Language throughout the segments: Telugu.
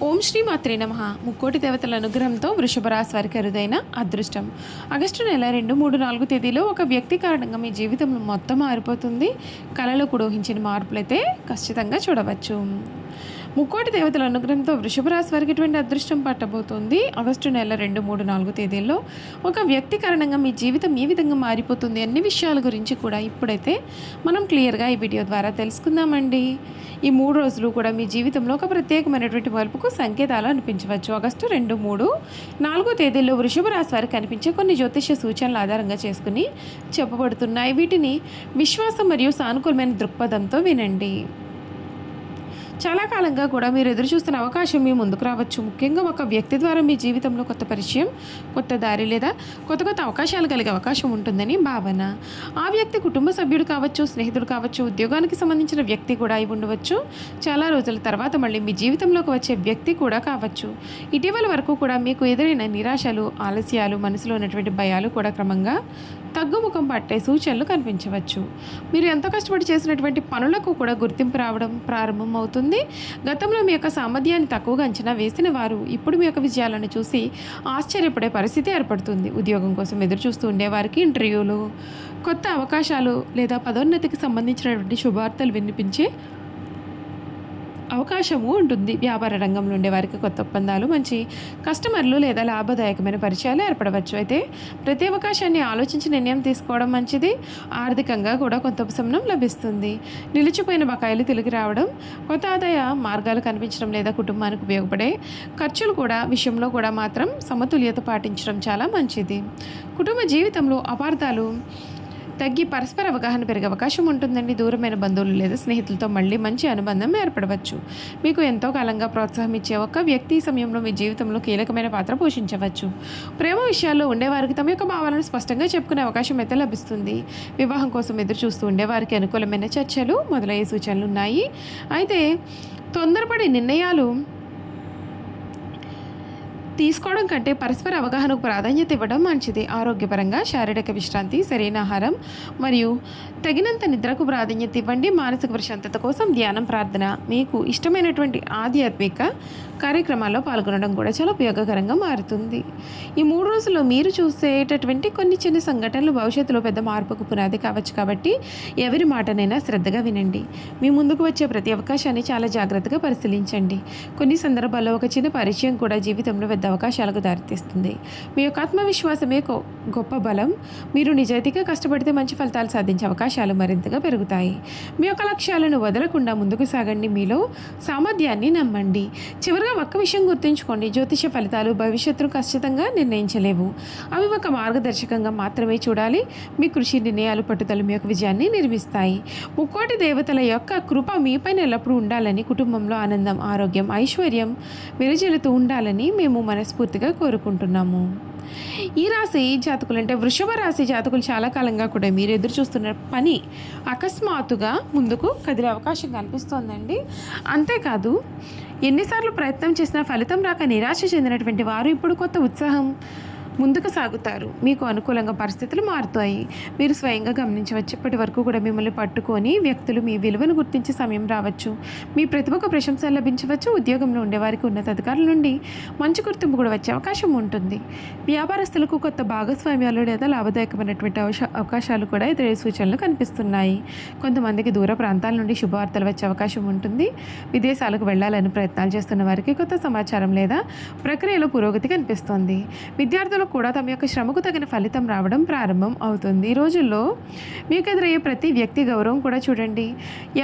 ఓం శ్రీ మాత్రే నమః. ముక్కోటి దేవతల అనుగ్రహంతో వృషభ రాశి వారికి అరుదైన అదృష్టం. ఆగస్టు నెల 2, 3, 4 తేదీలో ఒక వ్యక్తి కారణంగా మీ జీవితంలో మొత్తం మారిపోతుంది. కళలో కూడా ఊహించిన మార్పులైతే ఖచ్చితంగా చూడవచ్చు. ముక్కోటి దేవతల అనుగ్రహంతో వృషభ రాశి వారికి ఎటువంటి అదృష్టం పట్టబోతుంది. ఆగస్టు నెల 2, 3, 4 తేదీల్లో ఒక వ్యక్తి కారణంగా మీ జీవితం ఏ విధంగా మారిపోతుంది అన్ని విషయాల గురించి కూడా ఇప్పుడైతే మనం క్లియర్గా ఈ వీడియో ద్వారా తెలుసుకుందామండి. ఈ 3 రోజులు కూడా మీ జీవితంలో ఒక ప్రత్యేకమైనటువంటి మలుపుకు సంకేతాలు అనిపించవచ్చు. ఆగస్టు 2, 3, 4 తేదీల్లో వృషభ రాశి వారికి కనిపించే కొన్ని జ్యోతిష్య సూచనలు ఆధారంగా చేసుకుని చెప్పబడుతున్నాయి. వీటిని విశ్వాసం మరియు సానుకూలమైన దృక్పథంతో వినండి. చాలా కాలంగా కూడా మీరు ఎదురు చూస్తున్న అవకాశం మీ ముందుకు రావచ్చు. ముఖ్యంగా ఒక వ్యక్తి ద్వారా మీ జీవితంలో కొత్త పరిచయం, కొత్త దారి లేదా కొత్త అవకాశాలు కలిగే అవకాశం ఉంటుందని భావన. ఆ వ్యక్తి కుటుంబ సభ్యుడు కావచ్చు, స్నేహితుడు కావచ్చు, ఉద్యోగానికి సంబంధించిన వ్యక్తి కూడా అయి ఉండవచ్చు. చాలా రోజుల తర్వాత మళ్ళీ మీ జీవితంలోకి వచ్చే వ్యక్తి కూడా కావచ్చు. ఇటీవల వరకు కూడా మీకు ఎదురైన నిరాశలు, ఆలస్యాలు, మనసులో ఉన్నటువంటి భయాలు కూడా క్రమంగా తగ్గుముఖం పట్టే సూచనలు కనిపించవచ్చు. మీరు ఎంతో కష్టపడి చేసినటువంటి పనులకు కూడా గుర్తింపు రావడం ప్రారంభం అవుతుంది. గతంలో మీ యొక్క సామర్థ్యాన్ని తక్కువగా అంచనా వేసిన వారు ఇప్పుడు మీ యొక్క విజయాలను చూసి ఆశ్చర్యపడే పరిస్థితి ఏర్పడుతుంది. ఉద్యోగం కోసం ఎదురు చూస్తూ ఉండేవారికి ఇంటర్వ్యూలు, కొత్త అవకాశాలు లేదా పదోన్నతికి సంబంధించినటువంటి శుభార్తలు వినిపించే అవకాశము ఉంటుంది. వ్యాపార రంగంలో ఉండే వారికి కొత్త ఒప్పందాలు, మంచి కస్టమర్లు లేదా లాభదాయకమైన పరిచయాలు ఏర్పడవచ్చు. అయితే ప్రతి అవకాశాన్ని ఆలోచించి నిర్ణయం తీసుకోవడం మంచిది. ఆర్థికంగా కూడా కొంత ఉపశమనం లభిస్తుంది. నిలిచిపోయిన బకాయిలు తిరిగి రావడం, కొత్త ఆదాయ మార్గాలు కనిపించడం లేదా కుటుంబానికి ఉపయోగపడే ఖర్చులు కూడా విషయంలో కూడా మాత్రం సమతుల్యత పాటించడం చాలా మంచిది. కుటుంబ జీవితంలో అపార్థాలు తగ్గి పరస్పర అవగాహన పెరిగే అవకాశం ఉంటుందండి. దూరమైన బంధువులు లేదా స్నేహితులతో మళ్ళీ మంచి అనుబంధం ఏర్పడవచ్చు. మీకు ఎంతో కాలంగా ప్రోత్సాహం ఇచ్చే ఒక వ్యక్తి ఈ సమయంలో మీ జీవితంలో కీలకమైన పాత్ర పోషించవచ్చు. ప్రేమ విషయాల్లో ఉండేవారికి తమ యొక్క భావాలను స్పష్టంగా చెప్పుకునే అవకాశం అయితే లభిస్తుంది. వివాహం కోసం ఎదురు చూస్తూ ఉండేవారికి అనుకూలమైన చర్చలు మొదలయ్యే సూచనలు ఉన్నాయి. అయితే తొందరపడి నిర్ణయాలు తీసుకోవడం కంటే పరస్పర అవగాహనకు ప్రాధాన్యత ఇవ్వడం మంచిది. ఆరోగ్యపరంగా శారీరక విశ్రాంతి, సరైన ఆహారం మరియు తగినంత నిద్రకు ప్రాధాన్యత ఇవ్వండి. మానసిక ప్రశాంతత కోసం ధ్యానం, ప్రార్థన, మీకు ఇష్టమైనటువంటి ఆధ్యాత్మిక కార్యక్రమాల్లో పాల్గొనడం కూడా చాలా ఉపయోగకరంగా మారుతుంది. ఈ 3 రోజుల్లో మీరు చూసేటటువంటి కొన్ని చిన్న సంఘటనలు భవిష్యత్తులో పెద్ద మార్పుకు పునాది కావచ్చు. కాబట్టి ఎవరి మాటనైనా శ్రద్ధగా వినండి. మీ ముందుకు వచ్చే ప్రతి అవకాశాన్ని చాలా జాగ్రత్తగా పరిశీలించండి. కొన్ని సందర్భాల్లో ఒక చిన్న పరిచయం కూడా జీవితంలో పెద్ద అవకాశాలకు దారితీస్తుంది. మీ యొక్క ఆత్మవిశ్వాసమే గొప్ప బలం. మీరు నిజాయితీగా కష్టపడితే మంచి ఫలితాలు సాధించే అవకాశాలు మరింతగా పెరుగుతాయి. మీ యొక్క లక్ష్యాలను వదలకుండా ముందుకు సాగండి. మీలో సామర్థ్యాన్ని నమ్మండి. చివరిగా ఒక్క విషయం గుర్తుంచుకోండి. జ్యోతిష ఫలితాలు భవిష్యత్తును ఖచ్చితంగా నిర్ణయించలేవు. అవి ఒక మార్గదర్శకంగా మాత్రమే చూడాలి. మీ కృషి, నిర్ణయాలు, పట్టుదల మీ యొక్క విజయాన్ని నిర్మిస్తాయి. ముక్కోటి దేవతల యొక్క కృప మీపైన ఎల్లప్పుడూ ఉండాలని, కుటుంబంలో ఆనందం, ఆరోగ్యం, ఐశ్వర్యం విరజిల్లుతూ ఉండాలని మేము మనస్ఫూర్తిగా కోరుకుంటున్నాము. ఈ రాశి జాతకులు అంటే వృషభ రాశి జాతకులు చాలా కాలంగా కూడా మీరు ఎదురు చూస్తున్న పని అకస్మాత్తుగా ముందుకు కదిలే అవకాశం కనిపిస్తోందండి. అంతేకాదు, ఎన్నిసార్లు ప్రయత్నం చేసినా ఫలితం రాక నిరాశ చెందినటువంటి వారు ఇప్పుడు కొత్త ఉత్సాహం ముందుకు సాగుతారు. మీకు అనుకూలంగా పరిస్థితులు మారుతాయి. మీరు స్వయంగా గమనించవచ్చు. ఇప్పటి వరకు కూడా మిమ్మల్ని పట్టుకొని వ్యక్తులు మీ విలువను గుర్తించే సమయం రావచ్చు. మీ ప్రతిభకు ప్రశంసలు లభించవచ్చు. ఉద్యోగంలో ఉండేవారికి ఉన్నతాధికారుల నుండి మంచి గుర్తింపు కూడా వచ్చే అవకాశం ఉంటుంది. వ్యాపారస్తులకు కొత్త భాగస్వామ్యాలు లేదా లాభదాయకమైనటువంటి అవకాశాలు కూడా ఎదురయ్యే సూచనలు కనిపిస్తున్నాయి. కొంతమందికి దూర ప్రాంతాల నుండి శుభవార్తలు వచ్చే అవకాశం ఉంటుంది. విదేశాలకు వెళ్లాలని ప్రయత్నాలు చేస్తున్న వారికి కొత్త సమాచారం లేదా ప్రక్రియలో పురోగతి కనిపిస్తోంది. విద్యార్థులు కూడా తమ యొక్క శ్రమకు తగిన ఫలితం రావడం ప్రారంభం అవుతుంది. ఈ రోజుల్లో మీకు ఎదురయ్యే ప్రతి వ్యక్తి గౌరవం కూడా చూడండి.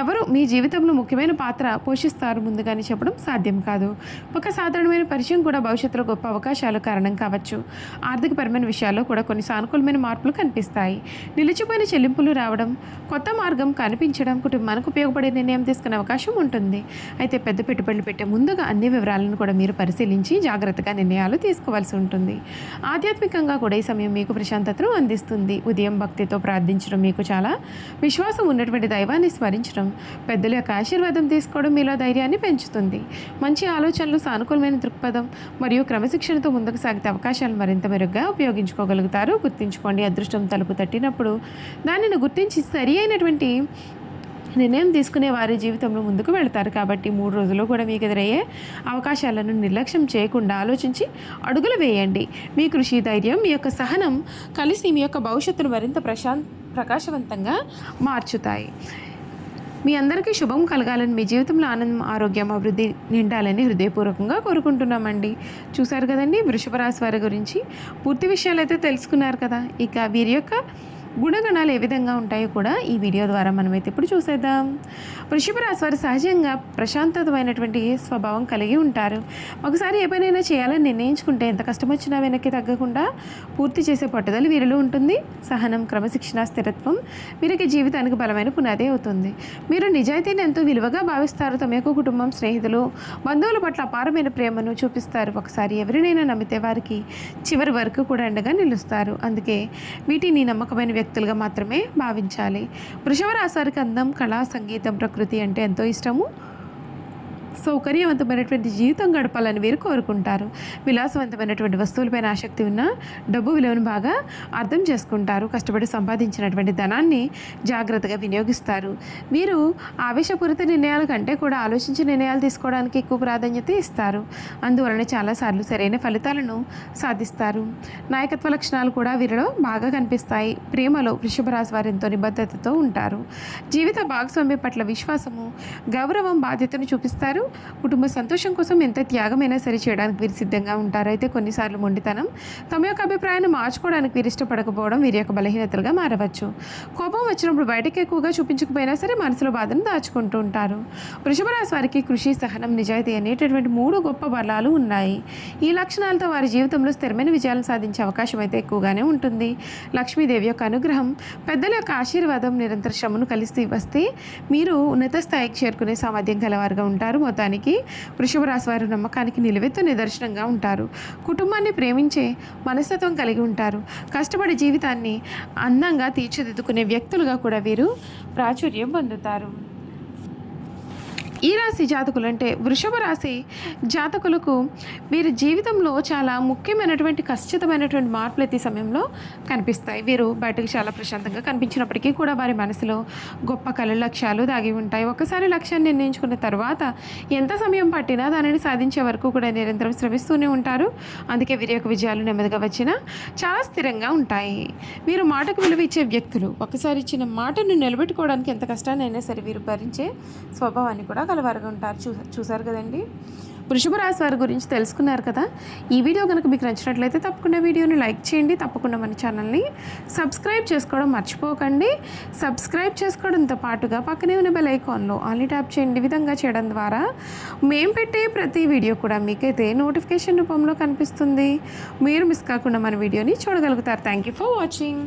ఎవరు మీ జీవితంలో ముఖ్యమైన పాత్ర పోషిస్తారు ముందుగానే చెప్పడం సాధ్యం కాదు. ఒక సాధారణమైన పరిచయం కూడా భవిష్యత్తులో గొప్ప అవకాశాలు కారణం కావచ్చు. ఆర్థికపరమైన విషయాల్లో కూడా కొన్ని సానుకూలమైన మార్పులు కనిపిస్తాయి. నిలిచిపోయిన చెల్లింపులు రావడం, కొత్త మార్గం కనిపించడం, కుటుంబానికి ఉపయోగపడే నిర్ణయం తీసుకునే అవకాశం ఉంటుంది. అయితే పెద్ద పెట్టుబడులు పెట్టే ముందుగా అన్ని వివరాలను కూడా మీరు పరిశీలించి జాగ్రత్తగా నిర్ణయాలు తీసుకోవాల్సి ఉంటుంది. ఆధ్యాత్మికంగా కూడా ఈ సమయం మీకు ప్రశాంతతను అందిస్తుంది. ఉదయం భక్తితో ప్రార్థించడం, మీకు చాలా విశ్వాసం ఉన్నటువంటి దైవాన్ని స్మరించడం, పెద్దల యొక్క ఆశీర్వాదం తీసుకోవడం మీలో ధైర్యాన్ని పెంచుతుంది. మంచి ఆలోచనలు, సానుకూలమైన దృక్పథం మరియు క్రమశిక్షణతో ముందుకు సాగితే అవకాశాలు మరింత మెరుగ్గా ఉపయోగించుకోగలుగుతారు. గుర్తుంచుకోండి, అదృష్టం తలుపు తట్టినప్పుడు దానిని గుర్తించి సరి అయినటువంటి నిర్ణయం తీసుకునే వారి జీవితంలో ముందుకు వెళతారు. కాబట్టి 3 రోజుల్లో కూడా మీకు ఎదురయ్యే అవకాశాలను నిర్లక్ష్యం చేయకుండా ఆలోచించి అడుగులు వేయండి. మీ కృషి, ధైర్యం, మీ యొక్క సహనం కలిసి మీ యొక్క భవిష్యత్తును మరింత ప్రకాశవంతంగా మార్చుతాయి. మీ అందరికీ శుభం కలగాలని, మీ జీవితంలో ఆనందం, ఆరోగ్యం, అభివృద్ధి నిండాలని హృదయపూర్వకంగా కోరుకుంటున్నామండి. చూశారు కదండి వృషభ రాశి వారి గురించి పూర్తి విషయాలు అయితే తెలుసుకున్నారు కదా. ఇక వీరి యొక్క గుణగణాలు ఏ విధంగా ఉంటాయో కూడా ఈ వీడియో ద్వారా మనమైతే ఇప్పుడు చూసేద్దాం. వృషభ రాశి వారు సహజంగా ప్రశాంతతమైనటువంటి స్వభావం కలిగి ఉంటారు. ఒకసారి ఏ పనైనా చేయాలని నిర్ణయించుకుంటే ఎంత కష్టం వచ్చినా వెనక్కి తగ్గకుండా పూర్తి చేసే పట్టుదల వీరిలో ఉంటుంది. సహనం, క్రమశిక్షణ, స్థిరత్వం వీరికి జీవితానికి బలమైన పునాది అవుతుంది. మీరు నిజాయితీని ఎంతో విలువగా భావిస్తారు. తమ యొక్క కుటుంబం, స్నేహితులు, బంధువుల పట్ల అపారమైన ప్రేమను చూపిస్తారు. ఒకసారి ఎవరినైనా నమ్మితే వారికి చివరి వరకు కూడా అండగా నిలుస్తారు. అందుకే వీటిని నమ్మకమైన వ్యక్తులుగా మాత్రమే భావించాలి. వృషభ రాశి వారికి అందం, కళ, సంగీతం, ప్రకృతి అంటే ఎంతో ఇష్టము. సౌకర్యవంతమైనటువంటి జీవితం గడపాలని వీరు కోరుకుంటారు. విలాసవంతమైనటువంటి వస్తువులపైన ఆసక్తి ఉన్న డబ్బు విలువను బాగా అర్థం చేసుకుంటారు. కష్టపడి సంపాదించినటువంటి ధనాన్ని జాగ్రత్తగా వినియోగిస్తారు. వీరు ఆవేశపూరిత నిర్ణయాల కంటే కూడా ఆలోచించి నిర్ణయాలు తీసుకోవడానికి ఎక్కువ ప్రాధాన్యత ఇస్తారు. అందువలన చాలాసార్లు సరైన ఫలితాలను సాధిస్తారు. నాయకత్వ లక్షణాలు కూడా వీరిలో బాగా కనిపిస్తాయి. ప్రేమలో వృషభ రాశి వారు ఎంతో నిబద్ధతతో ఉంటారు. జీవిత భాగస్వామ్యం పట్ల విశ్వాసము, గౌరవం, బాధ్యతను చూపిస్తారు. కుటుంబ సంతోషం కోసం ఎంత త్యాగమైనా సరే చేయడానికి వీరు సిద్ధంగా ఉంటారు. అయితే కొన్నిసార్లు మొండితనం, తమ యొక్క అభిప్రాయాన్ని మార్చుకోవడానికి వీరు ఇష్టపడకపోవడం వీరి యొక్క బలహీనతలుగా మారవచ్చు. కోపం వచ్చినప్పుడు బయటకు ఎక్కువగా చూపించకపోయినా సరే మనసులో బాధను దాచుకుంటూ ఉంటారు. వృషభ రాశి వారికి కృషి, సహనం, నిజాయితీ అనేటటువంటి 3 గొప్ప బలాలు ఉన్నాయి. ఈ లక్షణాలతో వారి జీవితంలో స్థిరమైన విజయాలను సాధించే అవకాశం అయితే ఎక్కువగానే ఉంటుంది. లక్ష్మీదేవి యొక్క అనుగ్రహం, పెద్దల యొక్క ఆశీర్వాదం, నిరంతర శ్రమను కలిసి వస్తే మీరు ఉన్నత స్థాయికి చేరుకునే సామర్థ్యం గలవారుగా ఉంటారు. మొత్తానికి వృషభ రాశి వారు నమ్మకానికి నిలువెత్తు నిదర్శనంగా ఉంటారు. కుటుంబాన్ని ప్రేమించే మనస్తత్వం కలిగి ఉంటారు. కష్టపడి జీవితాన్ని అందంగా తీర్చిదిద్దుకునే వ్యక్తులుగా కూడా వీరు ప్రాచుర్యం పొందుతారు. ఈ రాశి జాతకులు అంటే వృషభ రాశి జాతకులకు వీరి జీవితంలో చాలా ముఖ్యమైనటువంటి ఖచ్చితమైనటువంటి మార్పులు ఈ సమయంలో కనిపిస్తాయి. వీరు బయటకు చాలా ప్రశాంతంగా కనిపించినప్పటికీ కూడా వారి మనసులో గొప్ప కళ, లక్ష్యాలు దాగి ఉంటాయి. ఒకసారి లక్ష్యాన్ని నిర్ణయించుకున్న తర్వాత ఎంత సమయం పట్టినా దానిని సాధించే వరకు కూడా నిరంతరం శ్రమిస్తూనే ఉంటారు. అందుకే వీరి యొక్క విజయాలు నెమ్మదిగా వచ్చినా చాలా స్థిరంగా ఉంటాయి. వీరు మాటకు విలువ ఇచ్చే వ్యక్తులు. ఒకసారి ఇచ్చిన మాటను నిలబెట్టుకోవడానికి ఎంత కష్టాన్ని అయినా సరే వీరు భరించే స్వభావాన్ని కూడా కలవారుగా ఉంటారు. చూసారు కదండి వృషభ రాశి వారి గురించి తెలుసుకున్నారు కదా. ఈ వీడియో కనుక మీకు నచ్చినట్లయితే తప్పకుండా వీడియోని లైక్ చేయండి. తప్పకుండా మన ఛానల్ని సబ్స్క్రైబ్ చేసుకోవడం మర్చిపోకండి. సబ్స్క్రైబ్ చేసుకోవడంతో పాటుగా పక్కనే ఉన్న బెల్ ఐకాన్లో ఆల్ ట్యాప్ చేయండి. ఈ విధంగా చేయడం ద్వారా మేము పెట్టే ప్రతి వీడియో కూడా మీకైతే నోటిఫికేషన్ రూపంలో కనిపిస్తుంది. మీరు మిస్ కాకుండా మన వీడియోని చూడగలుగుతారు. Thank you for watching.